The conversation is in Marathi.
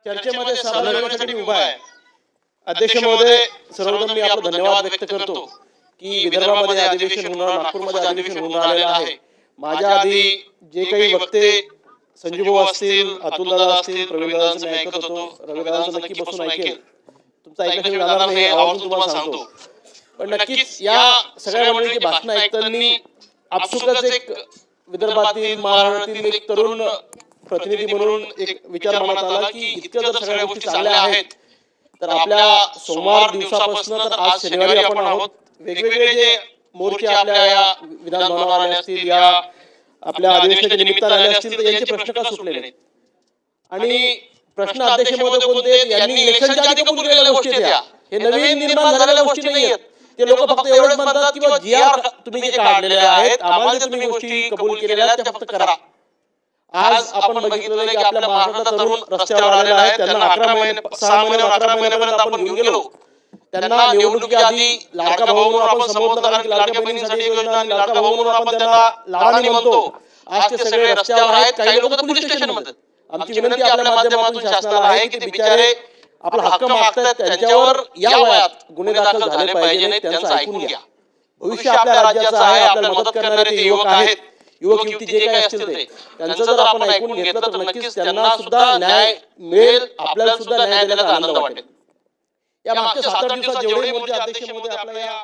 चर्चेमध्ये सहभागी होण्यासाठी उभा आहे। अध्यक्ष महोदय, सर्वप्रथम मी आपला धन्यवाद व्यक्त करतो की विदर्भामध्ये अधिवेशन होणार, नागपूरमध्ये अधिवेशन होणार आलेलं आहे। माझ्या आधी जे काही वक्ते संजू भाऊ असतील, अतुल दादा असतील, प्रवीण दादांचं मी ऐकत होतो, रवी दादांचं नक्की बसून ऐकेल, तुमचं ऐकण्यासाठी जाणार नाही आवर्जून तुम्हाला सांगतो। पण नक्कीच या सगळ्या मंडळीची भाषणं ऐकताना आपसुकच एक विदर्भातील महाराष्ट्रातील एक तरुण प्रतिनिधी म्हणून एक विचार मनात आला की इतक्या जर सगळ्या गोष्टी चांगल्या आहेत तर आपल्या सोमवार दिवसापासून तर आज शनिवारी आपण आहोत, वेगवेगळे जे मोर्चे आपल्या या विधान भवनावर आले असतील, या आपल्या अधिवेशनाच्या निमित्ताने आले असतील, तर यांचे प्रश्न का सुटले नाहीत? आणि प्रश्न अध्यक्ष महोदय कोणते? यांनी इलेक्शनच्या आधी कबूल केलेल्या गोष्टी त्या, हे नवीन निर्माण झालेल्या गोष्टी नाहीयेत। ते लोक फक्त एवढंच म्हणतात की जी आर तुम्ही जे काढलेले आहेत, आम्हाला जे तुम्ही गोष्टी कबूल केलेल्या आहेत त्या फक्त करा। आज आपण बघितलेलं की आपल्या महाराष्ट्रात तरुण रस्त्यावर आलेला आहे, त्यांना 11 महिने 6 महिने 11 महिन्यापर्यंत आपण घेऊन गेलो, त्यांना निवडणुकीच्या आधी लाडका भाऊ म्हणून आपण संबोधलं, कारण की लाडक्या बहिणींसाठी योजना आणि लाडका भाऊ म्हणून आपण त्यांना लाडाने म्हणतो। आज ते सगळे रस्त्यावर आहेत, काही लोक तर पोलीस स्टेशन म्हणतात। आमची विनंती आपल्या माध्यमातून शासनाला आहे की ते बिचारे आपला हक्क मागतात, त्यांच्यावर या वयात गुन्हे दाखल झाले पाहिजे नाहीत, त्यांचं ऐकून घ्या। भविष्य आपल्या राज्याचं आहे, आपल्याला मदत करणारे ते युवक आहेत, युवक युवती जे काही असतील ते, त्यांचं जर आपण ऐकून घेतलं तर नक्कीच त्यांना सुद्धा न्याय मिळेल, आपल्याला सुद्धा न्याय देण्याचा आनंद वाटेल। या मागच्या 7-8 दिवसात जेवढे मोर्चे अध्यक्ष महोदय आपल्या या